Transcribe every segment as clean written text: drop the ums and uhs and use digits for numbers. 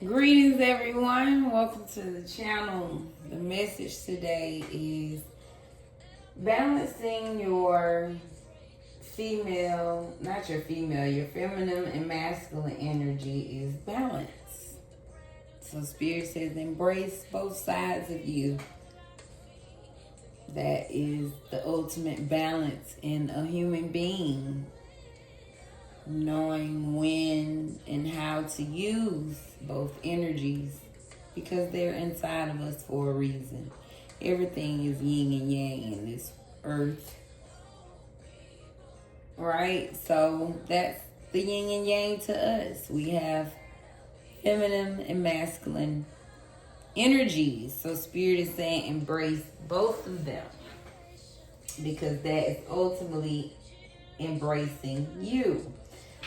Greetings, everyone. Welcome to the channel. The message today is balancing your your feminine and masculine energy is balance. So Spirit says embrace both sides of you. That is the ultimate balance in a human being. Knowing when and how to use both energies because they're inside of us for a reason. Everything is yin and yang in this earth. Right? So that's the yin and yang to us. We have feminine and masculine energies. So Spirit is saying embrace both of them because that is ultimately embracing you.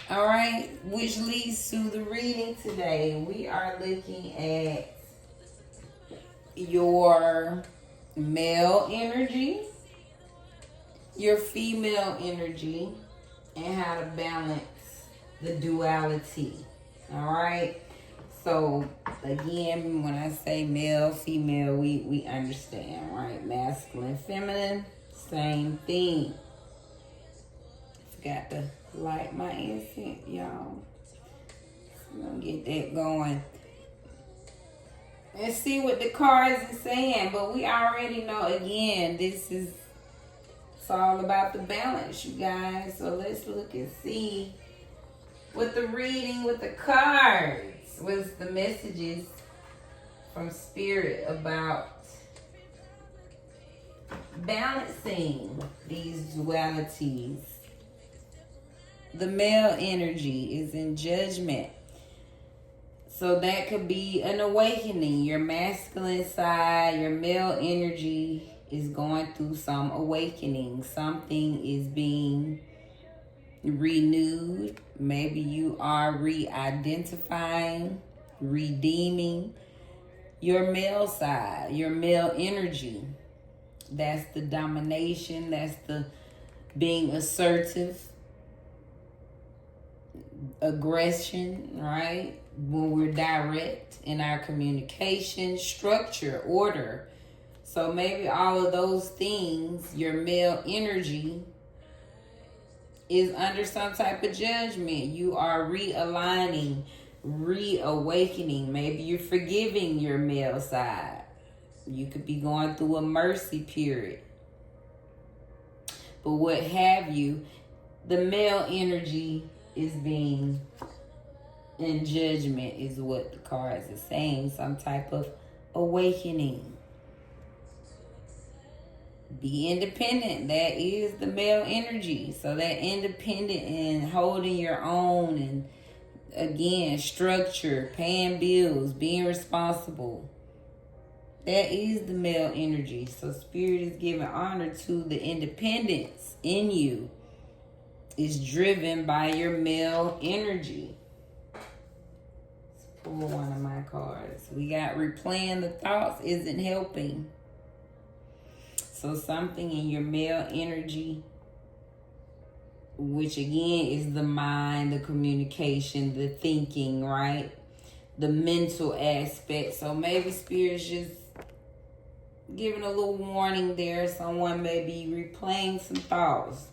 All right, which leads to the reading today. We are looking at your male energy, your female energy, and how to balance the duality. All right. So again, when I say male, female, we understand, right? Masculine, feminine, same thing. Forgot to light my incense, y'all. I'm gonna get that going. Let's see what the cards are saying. But we already know, again, it's all about the balance, you guys. So let's look and see what the reading with the cards was, the messages from Spirit about balancing these dualities. The male energy is in judgment. So that could be an awakening. Your masculine side, your male energy is going through some awakening. Something is being renewed. Maybe you are re-identifying, redeeming your male side, your male energy. That's the domination. That's the being assertive. Aggression, right? When we're direct in our communication, structure, order. So maybe all of those things, your male energy is under some type of judgment. You are realigning, reawakening. Maybe you're forgiving your male side. You could be going through a mercy period. But what have you, the male energy is being in judgment is what the cards are saying. Some type of awakening. Be independent. That is the male energy. So that independent and holding your own, and again, structure, paying bills, being responsible. That is the male energy. So Spirit is giving honor to the independence in you. Is driven by your male energy. Let's pull one of my cards. We got replaying the thoughts isn't helping. So something in your male energy, which again is the mind, the communication, the thinking, right? The mental aspect. So maybe Spirit's just giving a little warning there. Someone may be replaying some thoughts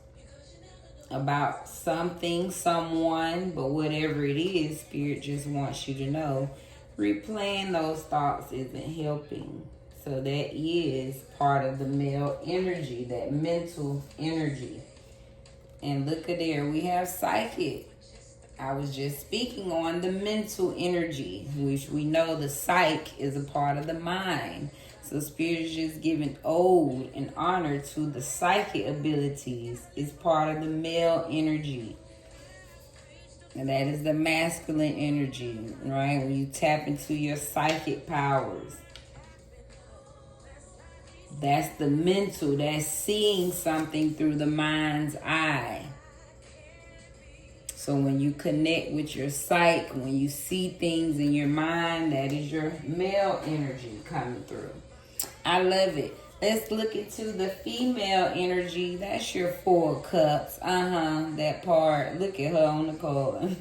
about something, someone, but whatever it is, Spirit just wants you to know replaying those thoughts isn't helping. So that is part of the male energy, that mental energy. And look at there, we have psychic. I was just speaking on the mental energy, which we know the psyche is a part of the mind. So Spirit is just giving ode and honor to the psychic abilities. It's part of the male energy. And that is the masculine energy, right? When you tap into your psychic powers. That's the mental. That's seeing something through the mind's eye. So when you connect with your psyche, when you see things in your mind, that is your male energy coming through. I love it. Let's look into the female energy. That's your 4 cups. That part. Look at her on the card.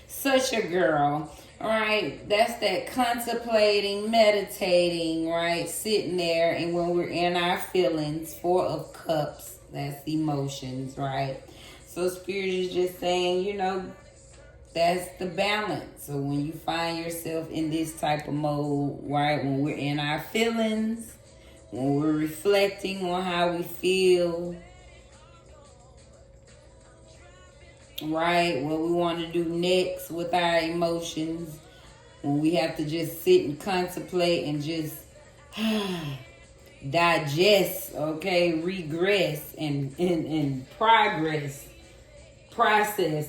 Such a girl. All right, that's that contemplating, meditating, right? Sitting there, and when we're in our feelings, 4 of Cups, that's emotions, right? So Spirit is just saying, that's the balance. So when you find yourself in this type of mode, right, when we're in our feelings, when we're reflecting on how we feel, right, what we want to do next with our emotions, when we have to just sit and contemplate and just digest, okay, regress and process,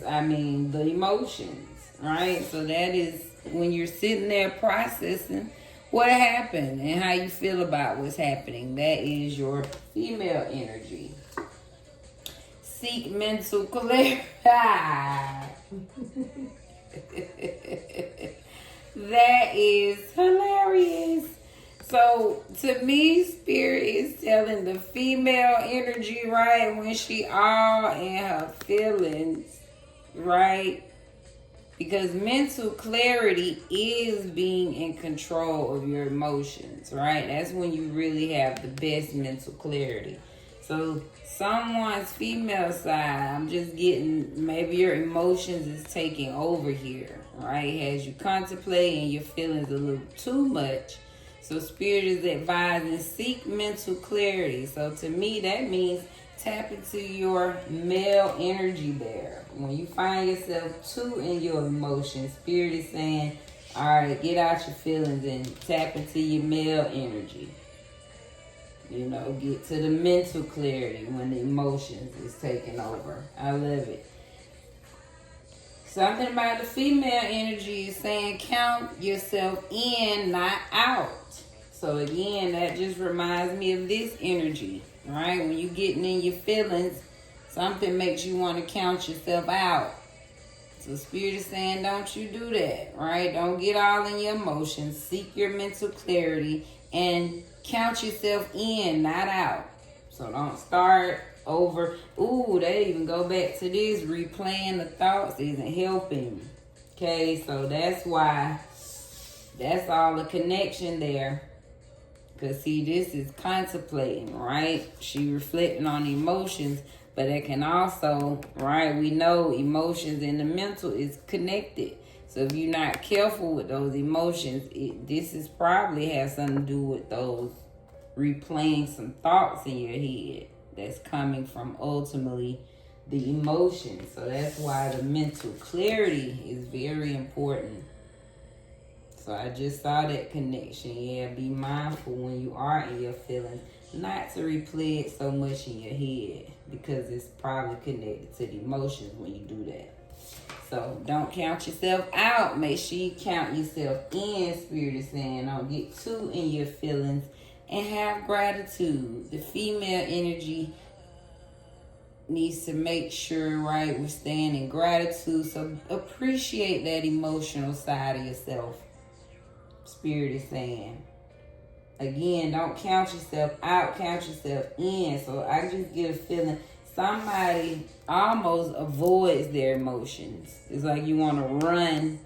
the emotions, right? So that is when you're sitting there processing what happened and how you feel about what's happening. That is your female energy. Seek mental clarity. That is hilarious. So, to me, Spirit is telling the female energy, right, when she all in her feelings, right? Because mental clarity is being in control of your emotions, right? That's when you really have the best mental clarity. So, someone's female side, I'm just getting, maybe your emotions is taking over here, right? As you contemplate and your feelings a little too much. So Spirit is advising, seek mental clarity. So to me, that means tap into your male energy there. When you find yourself too in your emotions, Spirit is saying, all right, get out your feelings and tap into your male energy. Get to the mental clarity when the emotions is taking over. I love it. Something about the female energy is saying count yourself in, not out. So again, that just reminds me of this energy, right? When you're getting in your feelings, something makes you want to count yourself out. So Spirit is saying, don't you do that, right? Don't get all in your emotions. Seek your mental clarity and count yourself in, not out. So don't start over. Ooh, they even go back to this. Replaying the thoughts isn't helping. Okay, so that's why. That's all the connection there. Because, see, this is contemplating, right? She reflecting on emotions. But it can also, right, we know emotions and the mental is connected. So if you're not careful with those emotions, this is probably has something to do with those replaying some thoughts in your head that's coming from ultimately the emotions. So that's why the mental clarity is very important. So I just saw that connection. Yeah, be mindful when you are in your feelings not to replay it so much in your head because it's probably connected to the emotions when you do that. So don't count yourself out. Make sure you count yourself in. Spirit is saying don't get too in your feelings and have gratitude. The female energy needs to make sure, right, we're staying in gratitude. So appreciate that emotional side of yourself. Spirit is saying. Again, don't count yourself out, count yourself in. So I just get a feeling somebody almost avoids their emotions. It's like you want to run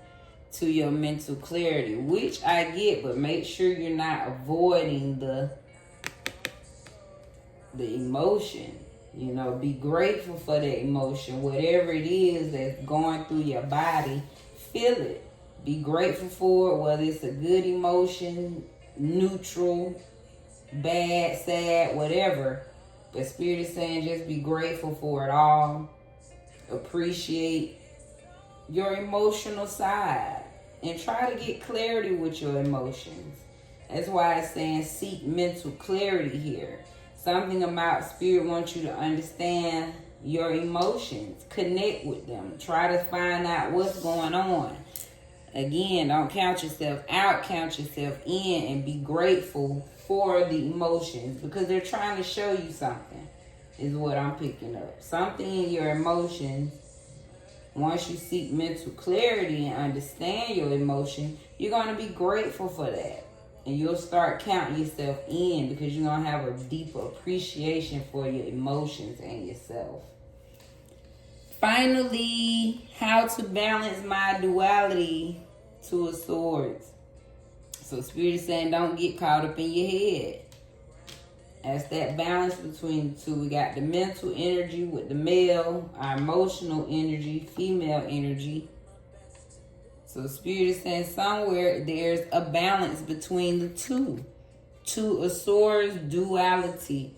to your mental clarity, which I get, but make sure you're not avoiding the emotion. Be grateful for the emotion. Whatever it is that's going through your body, feel it. Be grateful for it, whether it's a good emotion, neutral, bad, sad, whatever. But Spirit is saying just be grateful for it all. Appreciate your emotional side. And try to get clarity with your emotions. That's why it's saying seek mental clarity here. Something about Spirit wants you to understand your emotions. Connect with them. Try to find out what's going on. Again, don't count yourself out, count yourself in, and be grateful for the emotions because they're trying to show you something, is what I'm picking up. Something in your emotions, once you seek mental clarity and understand your emotion, you're going to be grateful for that. And you'll start counting yourself in because you're going to have a deeper appreciation for your emotions and yourself. Finally, how to balance my duality. Two of Swords. So Spirit is saying don't get caught up in your head. That's that balance between the two. We got the mental energy with the male, our emotional energy, female energy. So Spirit is saying somewhere there's a balance between the two. Two of Swords, duality.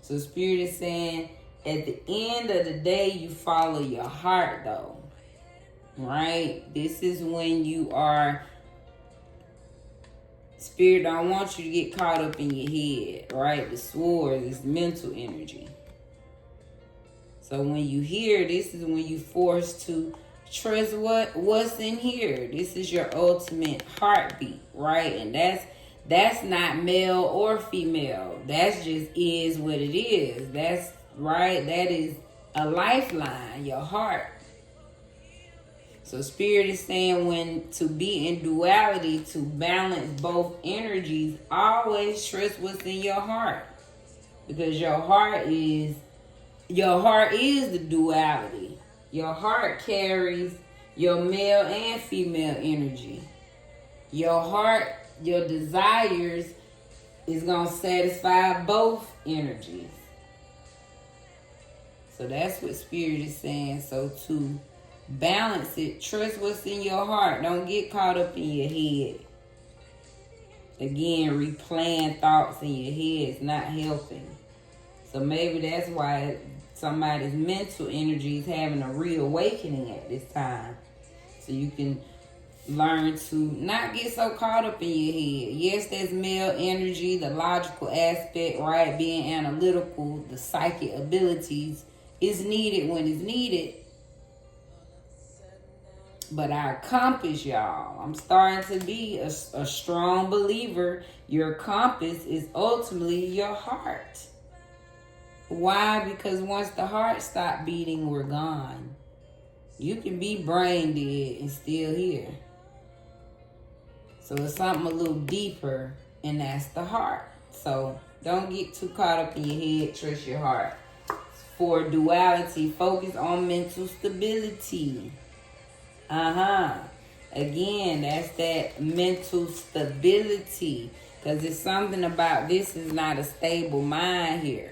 So Spirit is saying at the end of the day, you follow your heart though. Right? This is when you are... Spirit don't want you to get caught up in your head, right? The sword is mental energy. So when you hear, this is when you forced to trust what's in here. This is your ultimate heartbeat, right? And that's not male or female. That's just is what it is. That's right. That is a lifeline, your heart. So Spirit is saying when to be in duality, to balance both energies, always trust what's in your heart. Because your heart is the duality. Your heart carries your male and female energy. Your heart, your desires is going to satisfy both energies. So that's what Spirit is saying. So to balance it, trust what's in your heart. Don't get caught up in your head. Again, replaying thoughts in your head is not helping. So maybe that's why somebody's mental energy is having a reawakening at this time. So you can learn to not get so caught up in your head. Yes, there's male energy, the logical aspect, right? Being analytical, the psychic abilities is needed when it's needed. But our compass, y'all, I'm starting to be a strong believer. Your compass is ultimately your heart. Why? Because once the heart stops beating, we're gone. You can be brain dead and still here. So it's something a little deeper, and that's the heart. So don't get too caught up in your head. Trust your heart. For duality, focus on mental stability. Again, that's that mental stability. Because it's something about this is not a stable mind here.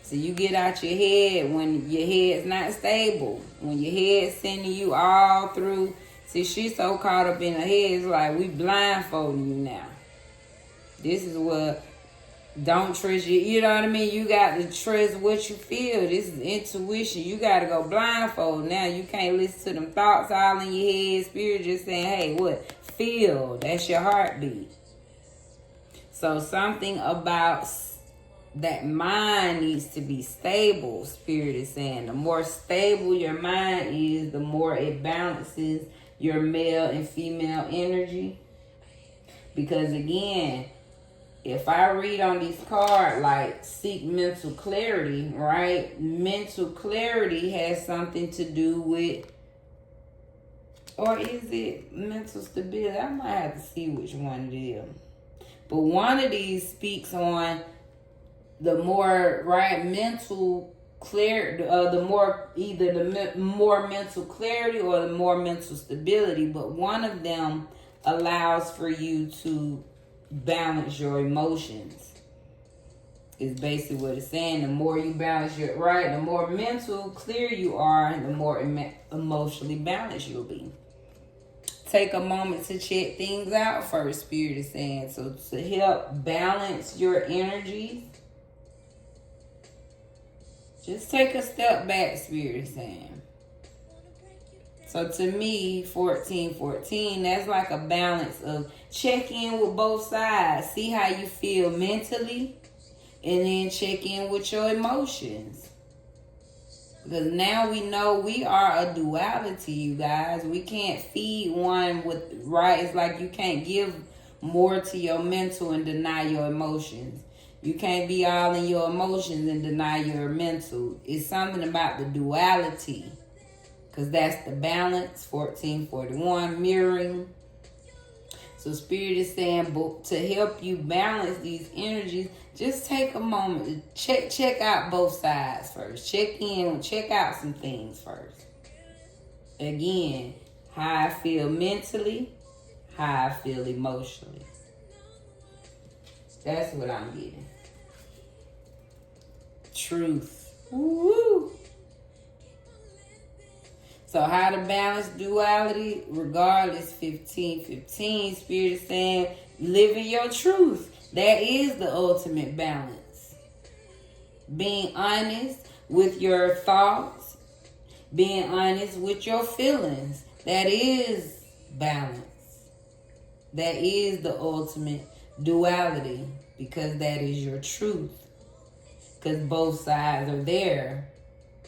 So you get out your head when your head's not stable. When your head's sending you all through. See, she's so caught up in her head. It's like we blindfolding you now. This is what... Don't trust you know what I mean? You got to trust what you feel. This is intuition. You got to go blindfold. Now you can't listen to them thoughts all in your head. Spirit just saying, hey, what? Feel. That's your heartbeat. So something about that mind needs to be stable, Spirit is saying. The more stable your mind is, the more it balances your male and female energy. Because again... If I read on this card, like, seek mental clarity, right? Mental clarity has something to do with, or is it mental stability? I might have to see which one it is. But one of these speaks on the more, right, mental clarity, the more, either the more mental clarity or the more mental stability. But one of them allows for you to balance your emotions. Is basically what it's saying. The more you balance your right, the more mental clear you are, the more emotionally balanced you'll be. Take a moment to check things out first, Spirit is saying. So to help balance your energies, just take a step back, Spirit is saying. So to me, 1414, that's like a balance of check in with both sides. See how you feel mentally, and then check in with your emotions. Because now we know we are a duality, you guys. We can't feed one with, right? It's like you can't give more to your mental and deny your emotions. You can't be all in your emotions and deny your mental. It's something about the duality. Because that's the balance, 1441, mirroring. So Spirit is saying, to help you balance these energies, just take a moment to check out both sides first. Check out some things first. Again, how I feel mentally, how I feel emotionally. That's what I'm getting. Truth. Woo! So how to balance duality, regardless, 15-15, Spirit is saying, living your truth. That is the ultimate balance. Being honest with your thoughts, being honest with your feelings. That is balance. That is the ultimate duality, because that is your truth. Because both sides are there.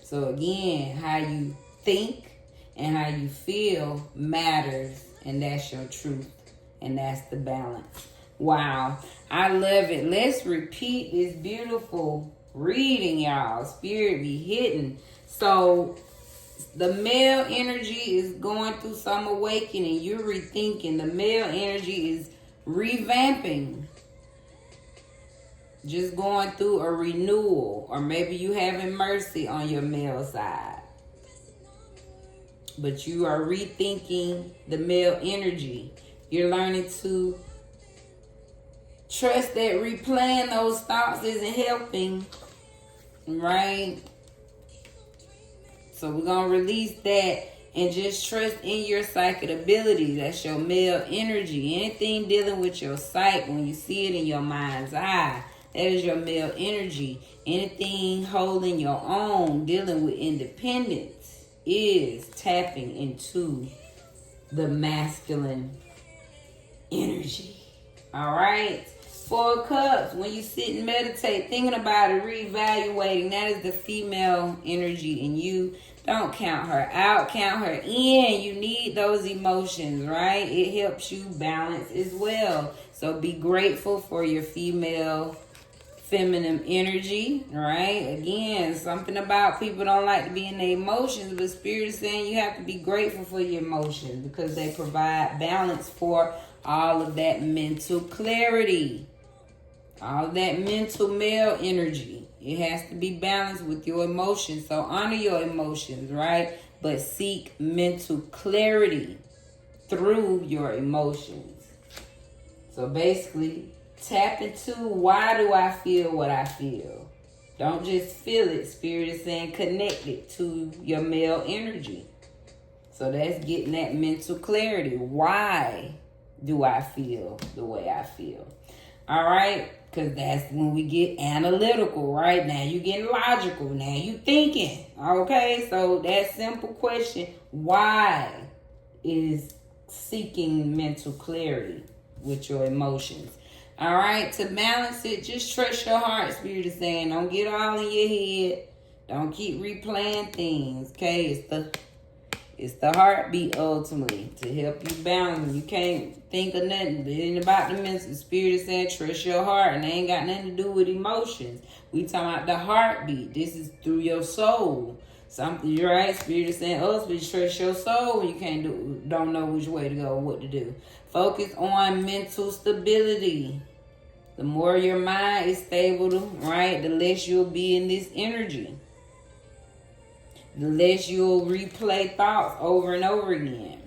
So again, how you think and how you feel matters, and that's your truth, and that's the balance. Wow, I love it. Let's repeat this beautiful reading, y'all. Spirit be hitting. So the male energy is going through some awakening. You're rethinking. The male energy is revamping. Just going through a renewal, or maybe you having mercy on your male side. But you are rethinking the male energy. You're learning to trust that replaying those thoughts isn't helping, right? So we're going to release that and just trust in your psychic ability. That's your male energy. Anything dealing with your psyche, when you see it in your mind's eye, that is your male energy. Anything holding your own, dealing with independence, is tapping into the masculine energy. All right? 4 Cups, when you sit and meditate, thinking about it, reevaluating, that is the female energy in you. Don't count her out, count her in. You need those emotions, right? It helps you balance as well. So be grateful for your female feminine energy, right? Again, something about people don't like to be in their emotions, but Spirit is saying you have to be grateful for your emotions, because they provide balance for all of that mental clarity, all of that mental male energy. It has to be balanced with your emotions. So honor your emotions, right? But seek mental clarity through your emotions. So basically, tap into, why do I feel what I feel? Don't just feel it. Spirit is saying connect it to your male energy. So that's getting that mental clarity. Why do I feel the way I feel? All right? Because that's when we get analytical, right? Now you getting logical. Now you thinking. Okay? So that simple question, why, is seeking mental clarity with your emotions. All right, to balance it, just trust your heart. Spirit is saying, don't get all in your head. Don't keep replaying things. Okay, it's the heartbeat ultimately to help you balance. You can't think of nothing. It ain't about the mental. Spirit is saying, trust your heart, and they ain't got nothing to do with emotions. We talking about the heartbeat. This is through your soul. Something, you're right. Spirit is saying, ultimately, trust your soul when you don't know which way to go or what to do. Focus on mental stability. The more your mind is stable, right, the less you'll be in this energy. The less you'll replay thoughts over and over again.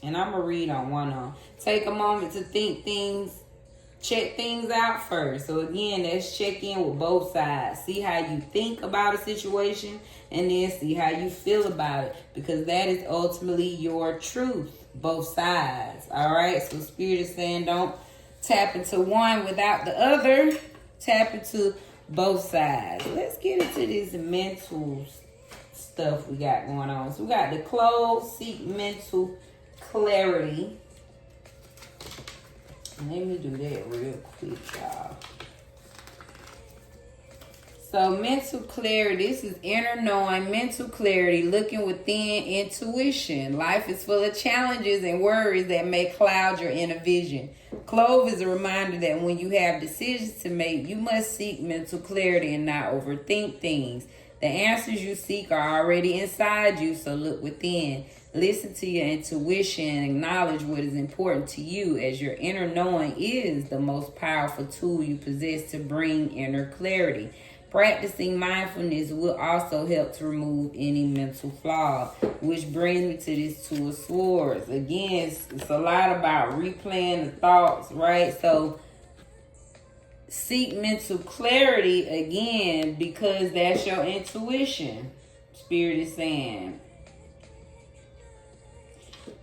And I'm going to read on one on. Take a moment to think things, check things out first. So again, let's check in with both sides. See how you think about a situation, and then see how you feel about it. Because that is ultimately your truth. Both sides. All right? So Spirit is saying, don't tap into one without the other. Tap into both sides. Let's get into this mental stuff we got going on. So we got the clothes, seek mental clarity. Let me do that real quick, y'all. So mental clarity, this is inner knowing, mental clarity, looking within, intuition. Life is full of challenges and worries that may cloud your inner vision. Clove is a reminder that when you have decisions to make, you must seek mental clarity and not overthink things. The answers you seek are already inside you, so look within. Listen to your intuition and acknowledge what is important to you, as your inner knowing is the most powerful tool you possess to bring inner clarity. Practicing mindfulness will also help to remove any mental flaw, which brings me to this Two of Swords. Again, it's a lot about replaying the thoughts, right? So seek mental clarity again, because that's your intuition. Spirit is saying,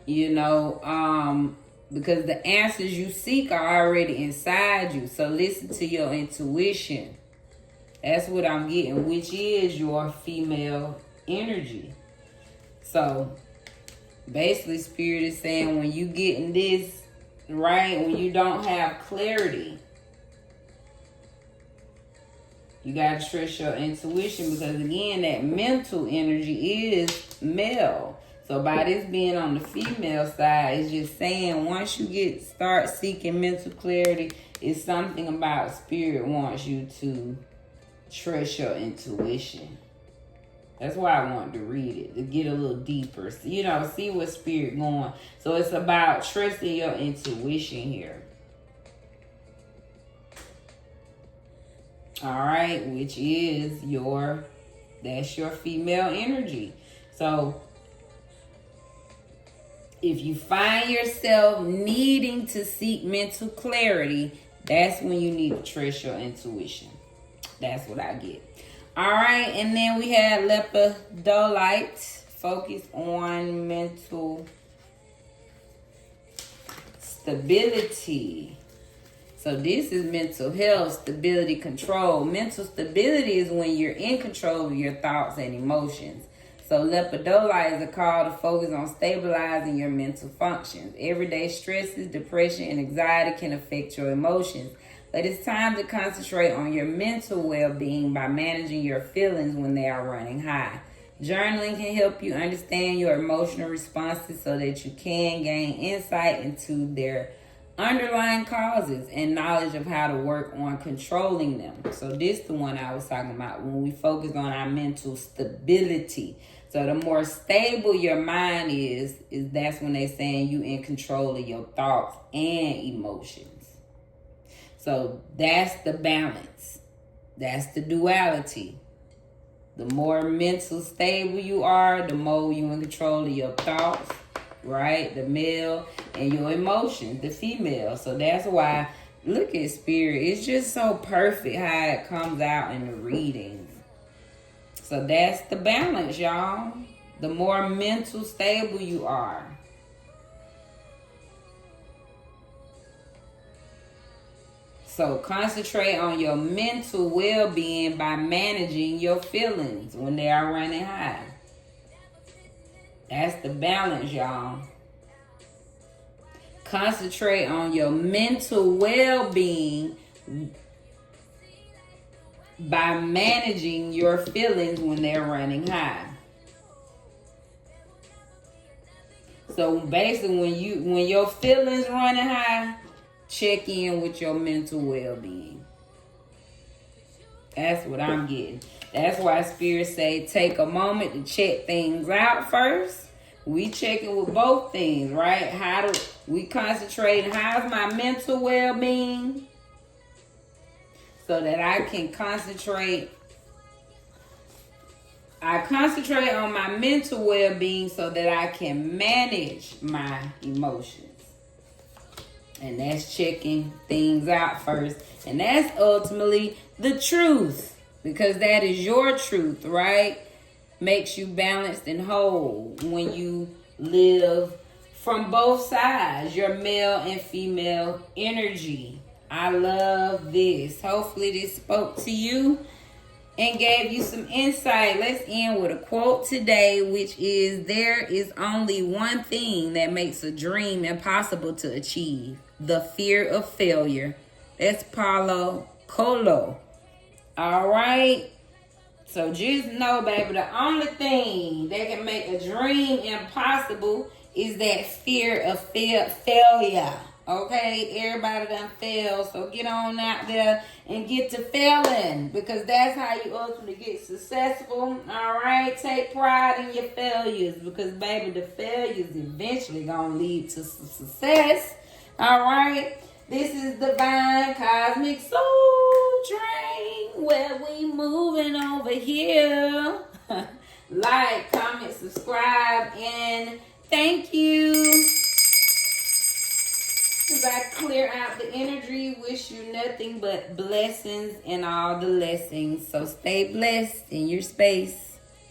you know, because the answers you seek are already inside you. So listen to your intuition. That's what I'm getting, which is your female energy. So basically, Spirit is saying, when you getting this right, when you don't have clarity, you got to trust your intuition, because again, that mental energy is male. So by this being on the female side, it's just saying, once you start seeking mental clarity, it's something about Spirit wants you to trust your intuition. That's why I wanted to read it, to get a little deeper. You know, see what Spirit going. So it's about trusting your intuition here. All right, which is that's your female energy. So if you find yourself needing to seek mental clarity, that's when you need to trust your intuition. That's what I get. All right, and then we had lepidolite, focus on mental stability. So this is mental health, stability, control. Mental stability is when you're in control of your thoughts and emotions. So lepidolite is a call to focus on stabilizing your mental functions. Everyday stresses, depression, and anxiety can affect your emotions. But it's time to concentrate on your mental well-being by managing your feelings when they are running high. Journaling can help you understand your emotional responses so that you can gain insight into their underlying causes and knowledge of how to work on controlling them. So this is the one I was talking about when we focus on our mental stability. So the more stable your mind is that's when they're saying you in control of your thoughts and emotions. So that's the balance. That's the duality. The more mental stable you are, the more you in control of your thoughts, right? The male, and your emotions, the female. So that's why, look at Spirit. It's just so perfect how it comes out in the readings. So that's the balance, y'all. The more mental stable you are. So concentrate on your mental well-being by managing your feelings when they are running high. That's the balance, y'all. Concentrate on your mental well-being by managing your feelings when they're running high. So basically, when your feelings running high, check in with your mental well-being. That's what I'm getting. That's why Spirit say take a moment to check things out first. We checking with both things, right? How do we concentrate? How's my mental well-being? So that I can concentrate. I concentrate on my mental well-being so that I can manage my emotions. And that's checking things out first. And that's ultimately the truth. Because that is your truth, right? Makes you balanced and whole when you live from both sides. Your male and female energy. I love this. Hopefully this spoke to you and gave you some insight. Let's end with a quote today, which is, there is only one thing that makes a dream impossible to achieve: the fear of failure. That's Paulo Coelho. All right. So just know, baby, the only thing that can make a dream impossible is that fear of failure. Okay, everybody done failed, so get on out there and get to failing, because that's how you ultimately get successful. All right, take pride in your failures, because baby, the failures eventually gonna lead to success. All right, this is Divine Cosmic Soul Train Where we moving over here? Like, comment, subscribe, and thank you. As I clear out the energy, wish you nothing but blessings and all the lessons. So stay blessed in your space.